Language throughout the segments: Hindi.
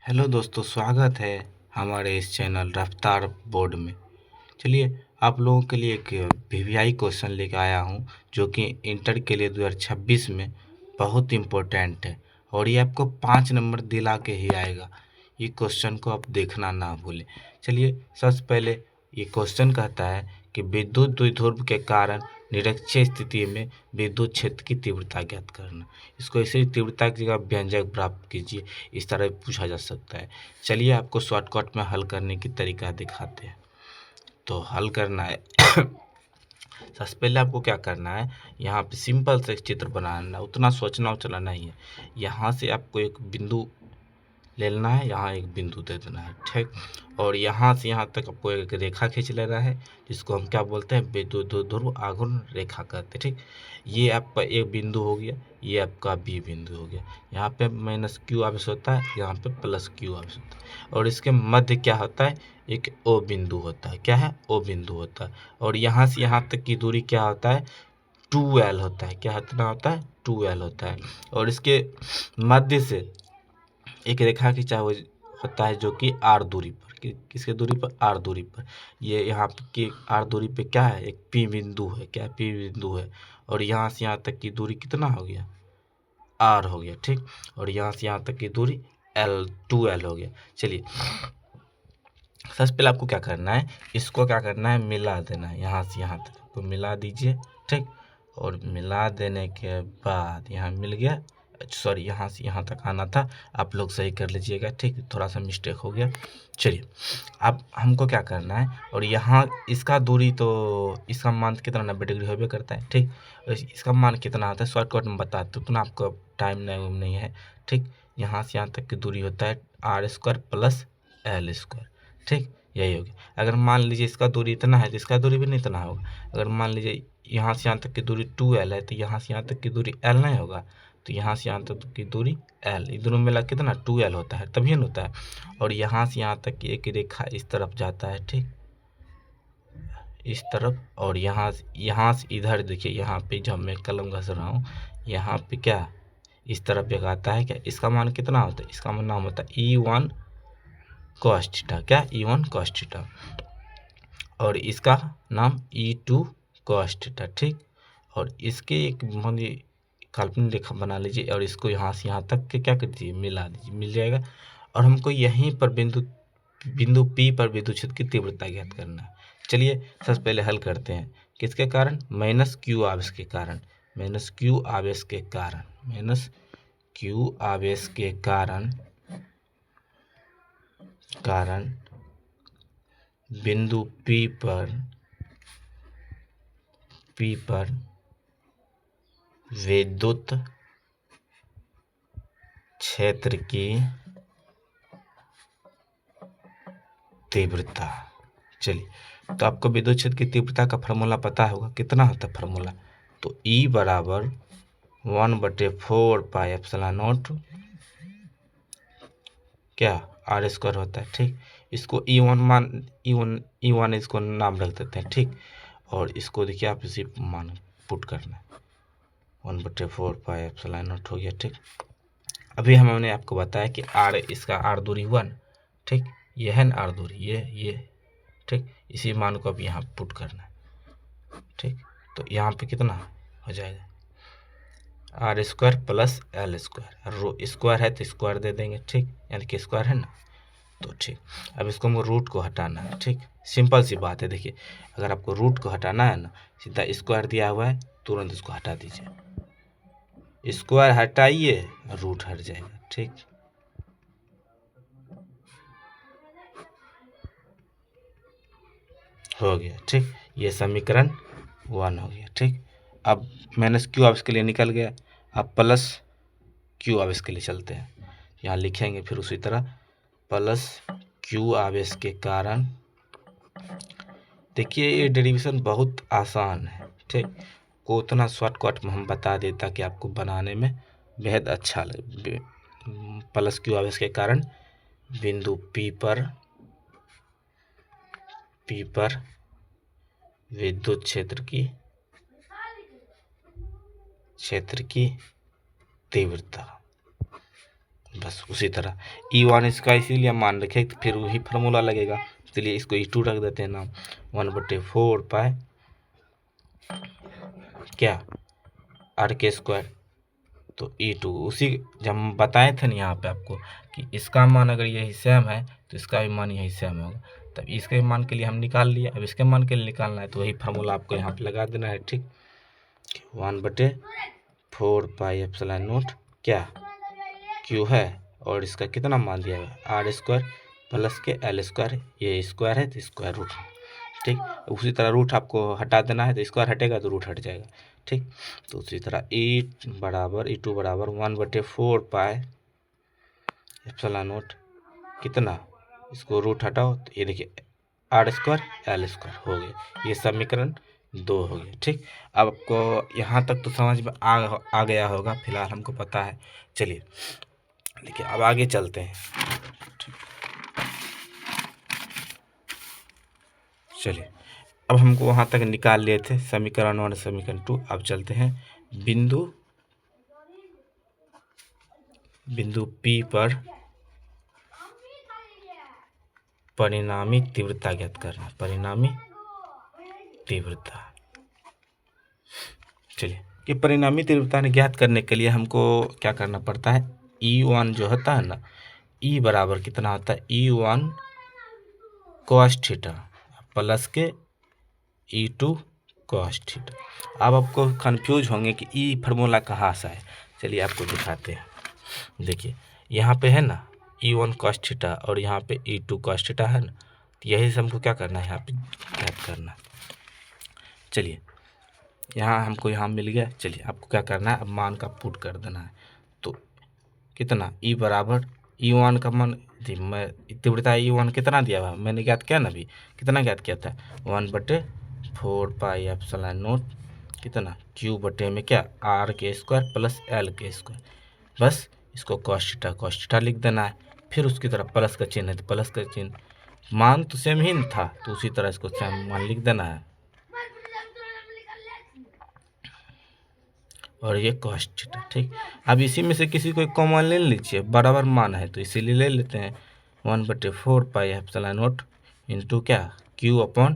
हेलो दोस्तों, स्वागत है हमारे इस चैनल रफ्तार बोर्ड में। चलिए आप लोगों के लिए एक वीवीआई क्वेश्चन लेकर आया हूँ जो कि इंटर के लिए 2026 में बहुत इम्पोर्टेंट है और ये आपको 5 नंबर दिला के ही आएगा। ये क्वेश्चन को आप देखना ना भूलें। चलिए सबसे पहले ये क्वेश्चन कहता है कि विद्युत द्विध्रुव के कारण निरक्षीय स्थिति में विद्युत क्षेत्र की तीव्रता ज्ञात करना। इसको ऐसे तीव्रता की जगह व्यंजक प्राप्त कीजिए, इस तरह पूछा जा सकता है। चलिए आपको शॉर्टकट में हल करने की तरीका दिखाते हैं। तो हल करना है सबसे पहले आपको क्या करना है, यहाँ पे सिंपल से एक चित्र बनाना है, उतना सोचना उचना नहीं है। यहाँ से आपको एक बिंदु लेना है, यहाँ एक बिंदु दे देना है, ठीक। और यहाँ से यहाँ तक आपको एक रेखा खींच लेना है जिसको हम क्या बोलते हैं, विद्युत ध्रुव आघूर्ण रेखा कहते हैं, ठीक। ये आपका एक बिंदु हो गया, ये आपका बी बिंदु हो गया। यहाँ पे माइनस क्यू आवेश होता है, यहाँ पे प्लस क्यू आवेश होता है और इसके मध्य क्या होता है, एक ओ बिंदु होता है। क्या है, ओ बिंदु होता है। और यहाँ से यहाँ तक की दूरी क्या होता है, 2L होता है। क्या कितना होता है, 2L होता है। और इसके मध्य से एक रेखा खींचा हुआ होता है जो कि आर दूरी पर, किसके दूरी पर, आर दूरी पर। ये यहाँ की आर दूरी पे क्या है, एक पी बिंदु है। क्या पी बिंदु है। और यहाँ से यहाँ तक की दूरी कितना हो गया, आर हो गया, ठीक। और यहाँ से यहाँ तक की दूरी एल, 2L हो गया। चलिए सबसे पहले आपको क्या करना है, इसको क्या करना है, मिला देना है। यहाँ से यहाँ तक तो मिला दीजिए, ठीक। और मिला देने के बाद यहाँ मिल गया, सॉरी यहाँ से यहाँ तक आना था, आप लोग सही कर लीजिएगा, ठीक। थोड़ा सा मिस्टेक हो गया। चलिए अब हमको क्या करना है, और यहाँ इसका दूरी तो इसका मान कितना 90 डिग्री होबे करता है, ठीक। इसका मान कितना होता है शॉर्टकट में बताते तो आपको टाइम नहीं है, ठीक। यहाँ से यहाँ तक की दूरी होता है R² प्लस L², ठीक। यही होगी। अगर मान लीजिए इसका दूरी इतना है तो इसका दूरी भी नहीं इतना होगा। अगर मान लीजिए यहाँ से यहाँ तक की दूरी 2L है तो यहाँ से यहाँ तक की दूरी L नहीं होगा, तो यहाँ से यहाँ तक की दूरी L, ये दोनों मिला कितना 2L होता है, तभी न होता है। और यहाँ से यहाँ तक की एक रेखा इस तरफ जाता है, ठीक, इस तरफ। और यहाँ से इधर देखिए, यहाँ पे जब मैं कलम घस रहा हूँ, यहाँ पे क्या इस तरफ एक आता है। क्या इसका मान कितना होता है, इसका नाम होता है E1 cos थीटा। क्या E1 cos थीटा। और इसका नाम E2 cos थीटा, ठीक। और इसके एक काल्पनिक रेखा बना लीजिए और इसको यहाँ से यहाँ तक के क्या कर दीजिए, मिला दीजिए, मिल जाएगा। और हमको यहीं पर बिंदु P पर विद्युत क्षेत्र की तीव्रता ज्ञात करना है। चलिए सबसे पहले हल करते हैं। किसके कारण, माइनस क्यू आवेश के कारण, माइनस क्यू आवेश के कारण, माइनस क्यू आवेश के कारण बिंदु P पर विद्युत क्षेत्र की तीव्रता। चलिए तो आपको विद्युत क्षेत्र की तीव्रता का फार्मूला पता होगा, कितना होता है फार्मूला, तो E बराबर 1/4πε0 क्या R² होता है, ठीक। इसको E1 इसको नाम रख देते हैं, ठीक। और इसको देखिए आप इसी मान पुट करना, 1/4πε0 हो गया, ठीक। अभी हमने आपको बताया कि R, इसका R दूरी 1, ठीक। ये है ना R दूरी, ये ठीक। इसी मान को अब यहाँ पुट करना है, ठीक। तो यहाँ पे कितना हो जाएगा, R² प्लस L²। रो स्क्वायर है तो स्क्वायर दे देंगे, ठीक, यानी कि स्क्वायर है ना, तो ठीक। अब इसको हमको रूट को हटाना है, ठीक। सिंपल सी बात है, देखिए अगर आपको रूट को हटाना है ना, सीधा स्क्वायर दिया हुआ है, तुरंत इसको हटा दीजिए, स्क्वायर हटाइए रूट हट जाएगा, ठीक। हो गया, ठीक। ये समीकरण 1 हो गया, ठीक। अब माइनस क्यू आवेश के लिए निकल गया, अब प्लस क्यू आवेश के लिए चलते हैं। यहाँ लिखेंगे फिर उसी तरह, प्लस क्यू आवेश के कारण, देखिए ये डेरिवेशन बहुत आसान है, ठीक। को उतना शॉर्टकट में हम बता देता कि आपको बनाने में बेहद अच्छा लगे। प्लस क्यू आवेश के कारण बिंदु P पर विद्युत क्षेत्र की तीव्रता बस उसी तरह E1 इसका इसीलिए मान रखे तो फिर वही फार्मूला लगेगा, इसलिए इसको E2 रख देते हैं नाम। 1/4 पाई क्या r²। तो E2 उसी जब हम बताए थे ना यहाँ पे आपको कि इसका मान अगर यही सेम है तो इसका भी मान यही सेम होगा, तब इसके मान के लिए हम निकाल लिए। अब इसके मान के लिए निकालना है तो वही फार्मूला आपको यहाँ पे लगा देना है। ठीक, 1/4 पाई एप्सिलॉन नॉट क्या Q है, और इसका कितना मान दिया है r² प्लस के L², ये स्क्वायर है तो स्क्वायर रूट। ठीक, उसी तरह रूट आपको हटा देना है, तो स्क्वायर हटेगा तो रूट हट जाएगा। ठीक, तो उसी तरह E2 बराबर 1/4 पाई एप्सिलॉन नॉट कितना, इसको रूट हटाओ तो ये देखिए r² L² हो गया, ये समीकरण 2 हो गया। ठीक, अब आपको यहाँ तक तो समझ में आ गया होगा, फिलहाल हमको पता है। चलिए देखिए अब आगे चलते हैं। चलिए अब हमको वहाँ तक निकाल लिए थे समीकरण 1 समीकरण 2। अब चलते हैं बिंदु P पर परिणामी तीव्रता ज्ञात करना, परिणामी तीव्रता। चलिए कि परिणामी तीव्रता ज्ञात करने के लिए हमको क्या करना पड़ता है, E1 जो होता है ना, E बराबर कितना होता है E1 cos थीटा प्लस के E2 cos थीटा। अब आपको कंफ्यूज होंगे कि E फार्मूला कहाँ से है, चलिए आपको दिखाते हैं। देखिए यहाँ पे है ना E1 cos थीटा और यहाँ पे E2 cos थीटा है ना, तो यही से हमको क्या करना है यहाँ पे ज्ञात करना। चलिए यहाँ हमको यहाँ मिल गया। चलिए आपको क्या करना है, अब मान का पुट कर देना है। तो कितना E बराबर E1 का मान थी, मैं तीव्रता E1 कितना दिया हुआ मैंने ज्ञात किया ना, अभी कितना ज्ञात किया था 1/4 पाई एप्सिलॉन नॉट कितना Q बटे में क्या r² प्लस L²। बस इसको cos थीटा लिख देना है, फिर उसकी तरफ प्लस का चिन्ह है तो प्लस का चिन्ह, मान तो सेम ही था तो उसी तरह इसको सेम मान लिख देना है, और ये cos थीटा। ठीक, अब इसी में से किसी को कॉमन ले लीजिए, बराबर मान है तो इसीलिए ले लेते हैं 1/4 पाई एप्सिलॉन नॉट इंटू क्या Q/r²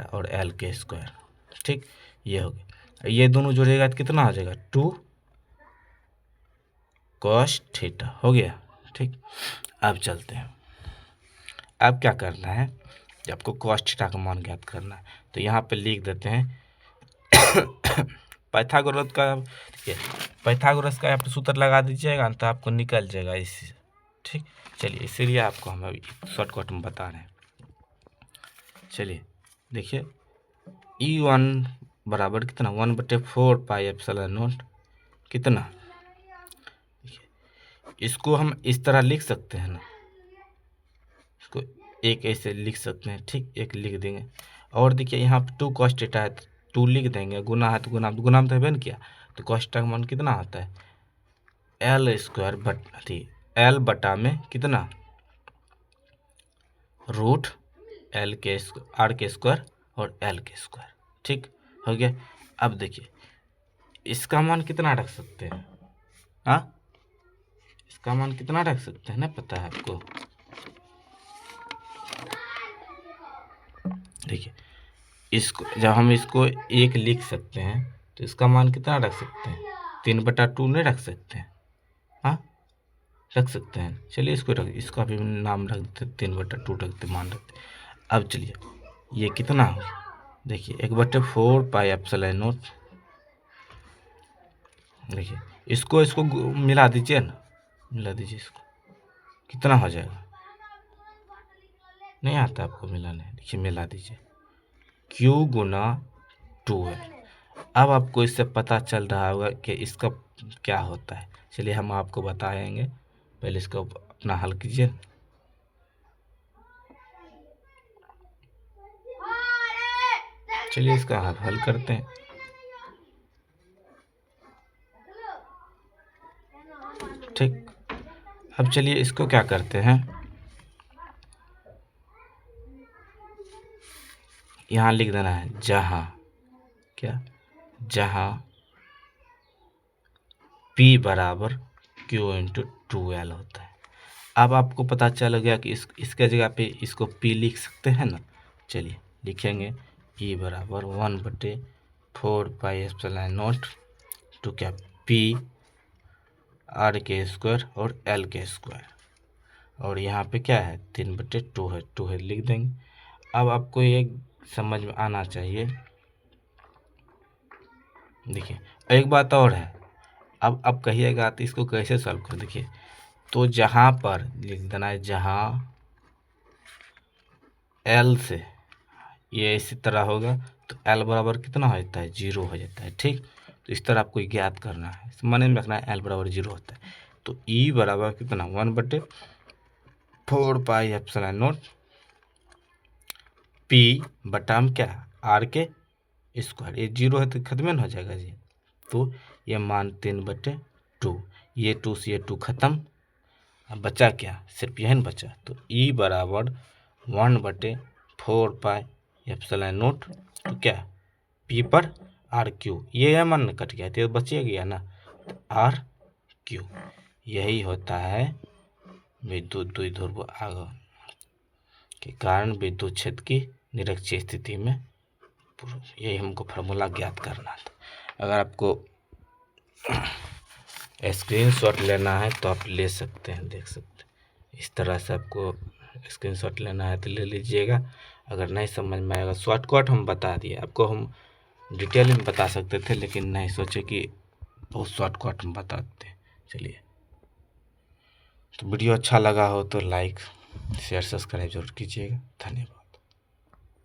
और L²। ठीक, ये हो गया, ये दोनों जोड़ेगा तो कितना हो जाएगा 2 cos थीटा हो गया। ठीक, अब चलते हैं, अब क्या करना है, आपको cos थीटा का मान ज्ञात करना है, तो यहाँ पे लिख देते हैं पाइथागोरस का, देखिए पाइथागोरस का आप सूत्र लगा दीजिएगा तो आपको निकल जाएगा इससे। ठीक, चलिए इसीलिए आपको हम अभी शॉर्टकट में बता रहे हैं। चलिए देखिए E1 बराबर कितना 1/4 पाई एप्सिलॉन नॉट कितना, इसको हम इस तरह लिख सकते हैं ना, इसको एक ऐसे लिख सकते हैं। ठीक, एक लिख देंगे, और देखिए यहाँ पे 2 cos थीटा है तो 2 लिख देंगे, गुना है तो गुना में तो है ना किया, तो cos थीटा का मान कितना आता है L बटा में कितना रूट r² और L²। ठीक हो गया। अब देखिए इसका मान कितना रख सकते हैं, हाँ इसका मान कितना रख सकते हैं ना, पता है आपको, देखिए इसको जब हम इसको एक लिख सकते हैं तो इसका मान कितना रख सकते हैं 3/2 नहीं रख सकते हैं, हाँ रख सकते हैं। चलिए इसको इसका भी नाम रख देते 3/2 रखते मान रखते। अब चलिए ये कितना हो, देखिए 1/4 पाई एप्सिलॉन नॉट, देखिए इसको मिला दीजिए ना, मिला दीजिए इसको, कितना हो जाएगा, नहीं आता आपको मिलाने, देखिए मिला दीजिए Q गुना 2 है। अब आपको इससे पता चल रहा होगा कि इसका क्या होता है, चलिए हम आपको बताएंगे, पहले इसको अपना हल कीजिए। चलिए इसका हल करते हैं। ठीक, अब चलिए इसको क्या करते हैं, यहाँ लिख देना है जहाँ क्या, जहाँ P बराबर Q इंटू 2L होता है। अब आपको पता चल गया कि इसके जगह पे इसको P लिख सकते हैं ना। चलिए लिखेंगे E बराबर 1/4 पाई एप्सिलॉन नॉट टू क्या P R के स्क्वायर और L के स्क्वायर, और यहाँ पे क्या है 3/2 है, 2 है लिख देंगे। अब आपको ये समझ में आना चाहिए। देखिए एक बात और है, अब कहिएगा तो इसको कैसे सॉल्व कर। देखिए तो जहाँ पर लिख देना है, जहाँ L से ये इसी तरह होगा तो L बराबर कितना हो जाता है 0 हो जाता है। ठीक, तो इस तरह आपको ज्ञात करना है, मन में रखना है L बराबर 0 होता है। तो E बराबर कितना 1/4 पाई एप्सिलॉन नॉट P बटा में क्या R के स्क्वायर, ये 0 है तो खत्म न हो जाएगा जी। तो ये मान 3/2, ये 2 से ये 2 खत्म, अब बचा क्या सिर्फ यही बचा। तो E बराबर 1/4 पाई एप्सिलॉन नॉट तो क्या P पर RQ, ये मान कट गया तो बचिए गया ना, तो RQ यही होता है विद्युत द्विध्रुव आघूर्ण के कारण विद्युत क्षेत्र की निरक्षीय स्थिति में। यही हमको फार्मूला ज्ञात करना था। अगर आपको स्क्रीनशॉट लेना है तो आप ले सकते हैं, देख सकते हैं इस तरह से। आपको स्क्रीनशॉट लेना है तो ले लीजिएगा। अगर नहीं समझ में आएगा, शॉर्टकट हम बता दिए आपको, हम डिटेल में बता सकते थे लेकिन नहीं सोचे कि बहुत शॉर्टकट में बताते। चलिए, तो वीडियो अच्छा लगा हो तो लाइक शेयर सब्सक्राइब जरूर कीजिएगा। धन्यवाद।